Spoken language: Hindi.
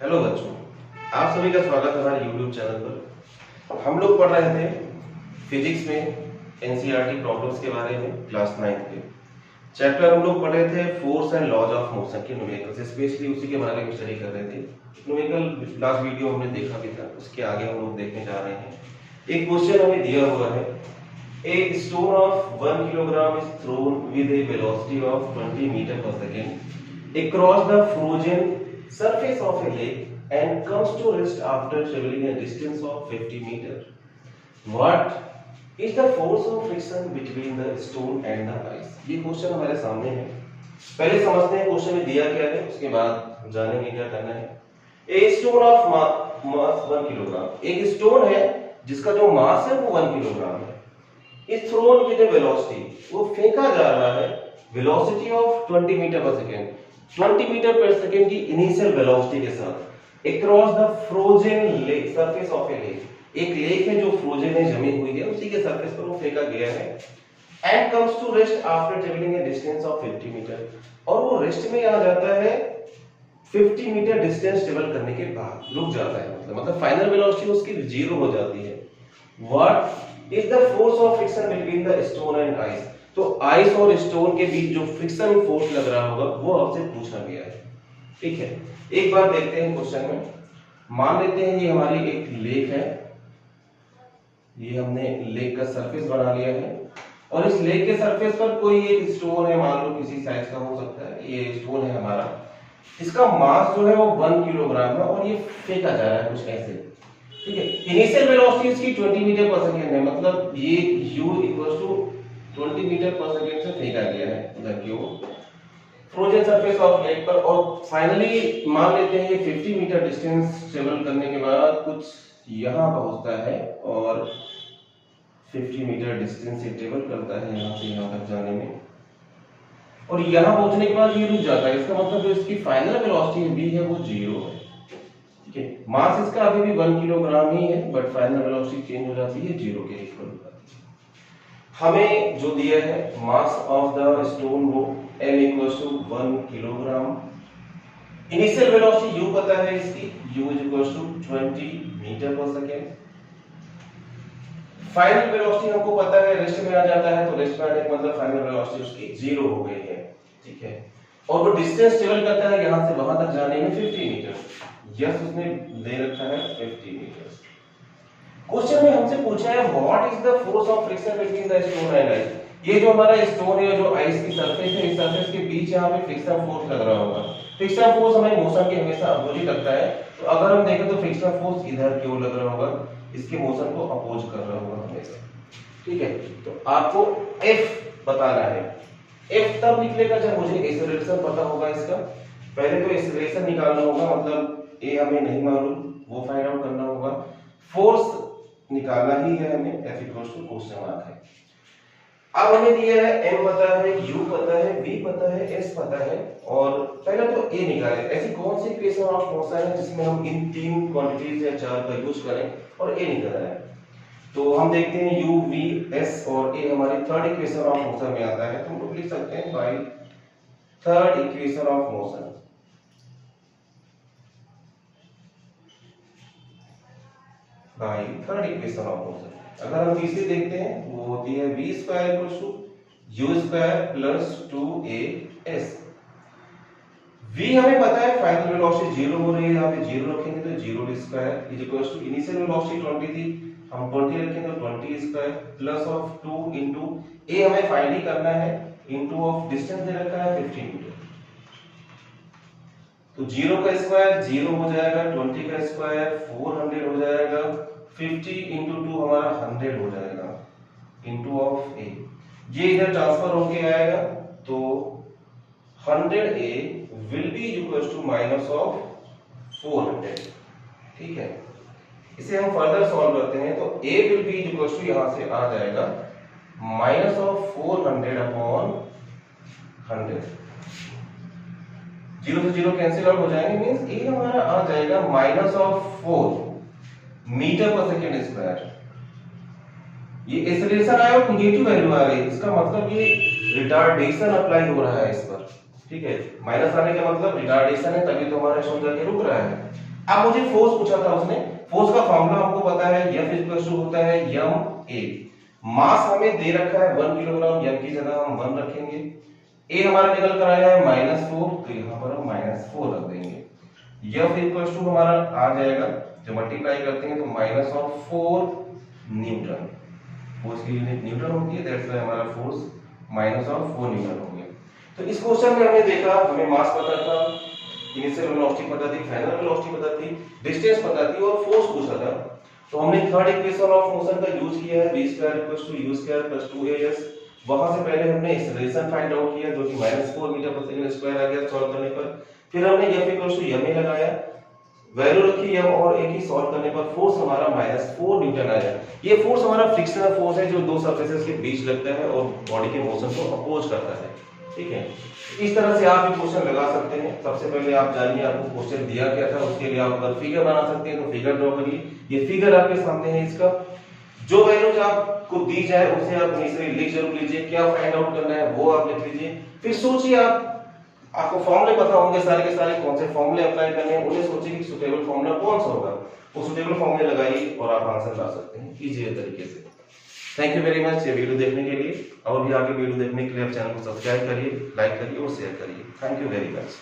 हेलो बच्चों, आप सभी का स्वागत है हमारे YouTube चैनल पर। हम लोग पढ़ रहे थे फिजिक्स में एनसीईआरटी प्रॉब्लम्स के बारे में क्लास 9 के चैप्टर हम लोग पढ़ रहे थे force and laws of motion के न्यूमेरिकल्स, स्पेशली उसी के बारे में स्टडी कर रहे थे। न्यूमेरिकल लास्ट वीडियो हमने देखा भी था, उसके आगे हम लोग देखने जा रहे हैं। एक क्वेश्चन हमें दिया हुआ है, a stone of 1 kilogram is thrown with a velocity of 20 metre per second across the frozen surface of a lake and comes to rest after traveling a distance of 50 meter. What is the force of friction between the stone and the ice? ये क्वेश्चन हमारे सामने है। पहले समझते हैं क्वेश्चन में दिया क्या है, उसके बाद जानेंगे क्या करना है। A stone of mass 1 kilogram, एक स्टोन है जिसका जो मास है वो 1 किलोग्राम है। इस थ्रोन विद वेलोसिटी, वो फेंका जा रहा है velocity of 20 metre per second, 20 metre per second की इनिशियल वेलोसिटी के साथ across the frozen lake surface of A lake, एक लेक है जो फ्रोजन है, जमी हुई है, उसी के सरफेस पर वो फेंका गया है। And comes to rest after travelling a distance of 50 metre, और वो रेस्ट में आ जाता है 50 मीटर डिस्टेंस ट्रेवल करने के बाद रुक जाता है, मतलब फाइनल वेलोसिटी उसकी 0 हो जाती है। What is the force of friction between the stone and ice? तो आइस और स्टोन के बीच जो फ्रिक्शन फोर्स लग रहा होगा वो आपसे पूछा गया है। ठीक है, एक बार देखते हैं क्वेश्चन में। मान लेते हैं ये हमारी एक लेक है, ये हमने लेक का सरफेस बना लिया है, और इस लेक के सरफेस पर कोई एक स्टोन है, मान लो किसी साइज का हो सकता है, ये स्टोन है हमारा, इसका मास जो है वो 1 किलोग्राम है और ये फेंका जा रहा है कुछ ऐसे। ठीक है, इनिशियल वेलोसिटी इसकी 20 मीटर पर सेकंड है, मतलब ये u इक्वल्स टू 20 मीटर पर सेकंड से फेंका गया है उधर की ओर फ्रोजन सरफेस ऑफ लेक पर, और फाइनली मान लेते हैं ये 50 मीटर डिस्टेंस ट्रेवल करने के बाद कुछ यहां पहुंचता है और 50 मीटर डिस्टेंस से ट्रेवल करता है यहां से यहां तक जाने में, और यहां पहुंचने के बाद ये रुक जाता है। इसका मतलब जो इसकी फाइनल वेलोसिटी v है वो 0 है। ठीक है, मास इसका अभी भी 1 किलोग्राम ही है, बट फाइनल वेलोसिटी चेंज हो जाती है 0 के इक्वल हो जाती है। हमें जो दिया है मास ऑफ द स्टोन वो m equals to 1 kilogram, initial velocity u पता है इसकी, u equals to 20 metre per second, final velocity हमको पता है रेस्ट में आ जाता है, तो रेस्ट में आने का मतलब फाइनल वेलोसिटी उसकी 0 हो गई है। ठीक है, और वो डिस्टेंस ट्रेवल करता है यहां से वहां तक जाने में 50 मीटर, यस उसने दे रखा है 50 मीटर। क्वेश्चन में हमसे पूछा है what is the force of friction between the stone and ice. ये जो हमारा स्टोन है, जो आइस की सरफेस है, इस सरफेस के बीच यहां पे फ्रिक्शन फोर्स लग रहा होगा। फ्रिक्शन फोर्स हमें मोशन के हमेशा अपोजिट लगता है, तो अगर हम देखें तो फ्रिक्शन फोर्स इधर की ओर लग रहा होगा, इसके मोशन को अपोज कर रहा होगा हमेशा। ठीक है, तो आपको F बताना है। F तब निकलेगा जब मुझे एक्सेलरेशन पता होगा इसका। पहले तो एक्सेलरेशन निकालना होगा, मतलब A हमें नहीं मालूम, वो फाइंड आउट करना होगा। फोर्स निकालना ही है हमें, F equals to question mark है। अब हमें दिया है m पता है, u पता है, v पता है, s पता है, और पहले तो a निकालें। ऐसी कौन सी इक्वेशन ऑफ मोशन है जिसमें हम इन तीन क्वांटिटीज या चार का यूज करें और a निकालना है? तो हम देखते हैं u, v, s और a हमारी थर्ड इक्वेशन ऑफ मोशन में आता है, तो हम लोग लिख सकते हैं by third equation of motion. By third equation of motion अगर हम तीसरी देखते हैं वो होती है v square equals to u square plus 2as। v हमें पता है फाइनल वेलोसिटी 0 हो रही है, यहां पे 0 रखेंगे तो 0 square is equals to initial velocity 20 थी, हम 20 रखेंगे तो 20 square plus of 2 into a हमें फाइंड ही करना है, इनटू ऑफ डिस्टेंस दे रखा है 15 मीटर, तो 0 का स्क्वायर 0 हो जाएगा, 20 का स्क्वायर 400 हो जाएगा, 50 इंटू 2 हमारा 100 हो जाएगा, इंटू ऑफ a, ये इधर ट्रांसफर होके आएगा, तो 100a will be equals to minus of 400। ठीक है, इसे हम फर्दर सॉल्व करते हैं, तो a will be equals to यहां से आ जाएगा माइनस ऑफ 400 अपॉन 100, 0 से 0 कैंसिल आउट हो जाएंगे, मींस a हमारा आ जाएगा minus of 4 metre per second square. ये एक्सेलरेशन आया और नेगेटिव वैल्यू आ रही है, इसका मतलब ये रिटार्डेशन अप्लाई हो रहा है इस पर। ठीक है, माइनस आने का मतलब रिटार्डेशन है, तभी तो हमारा स्टोन जाके रुक रहा है। अब मुझे फोर्स पूछा था उसने, फोर्स का फॉर्मूला हमको पता है, F इक्वल टू होता है ma। मास हमें दे रखा है 1 किलोग्राम, m की जगह हम 1 रखेंगे। a हमारा निकल कर आया है -4, तो यहाँ पर हम -4 रख देंगे। F इक्वल टू हमारा आ जाएगा, जब मल्टीप्लाई करते हैं तो -4 न्यूटन। फोर्स की यूनिट न्यूटन होती है, दैट्स व्हाई हमारा फोर्स -4 न्यूटन हो गया। तो इस क्वेश्चन में हमने देखा, हमें मास पता था, इनिशियल वेलोसिटी पता थी, फाइनल वेलोसिटी पता थी, डिस्टेंस पता थी और फोर्स पूछा था। तो हमने थर्ड इक्वेशन ऑफ मोशन का यूज किया है, v² = u² + 2as। वहां से पहले हमने एक्सेलरेशन फाइंड आउट किया जो कि -4 मीटर/सेकंड स्क्वायर आ गया सॉल्व करने पर। फिर हमने F = ma लगाया, वैल्यू रखी m और a की, सॉल्व करने पर फोर्स हमारा -4 न्यूटन आया। ये फोर्स हमारा फ्रिक्शनल फोर्स है जो दो सरफेसेस के बीच लगता है और बॉडी के मोशन को अपोज करता है। ठीक है, इस तरह से आप भी क्वेश्चन लगा सकते हैं। सबसे पहले आप जानिए आपको क्वेश्चन दिया क्या था, उसके लिए आप अगर फिगर बना सकते हैं तो फिगर ड्रॉ करिए। ये फिगर आपके सामने है, इसका जो वैल्यूज आपको दी जाए उसे आप इनिशियली लिख जरूर लीजिए, क्या फाइंड आउट करना है वो आप लिख लीजिए। फिर सोचिए, आपको फॉर्मूले पता होंगे सारे के सारे, कौन से फॉर्मूले अप्लाई करने हैं, उन्हें सोचिए कि सुटेबल फॉर्मूला कौन सा होगा, वो सुटेबल फॉर्मूले लगाइए और आप आंसर ला सकते हैं इजी तरीके से। थैंक यू वेरी मच ये वीडियो देखने के लिए, और भी आगे वीडियो देखने के लिए आप चैनल को सब्सक्राइब करिए, लाइक करिए और शेयर करिए। Thank you very much.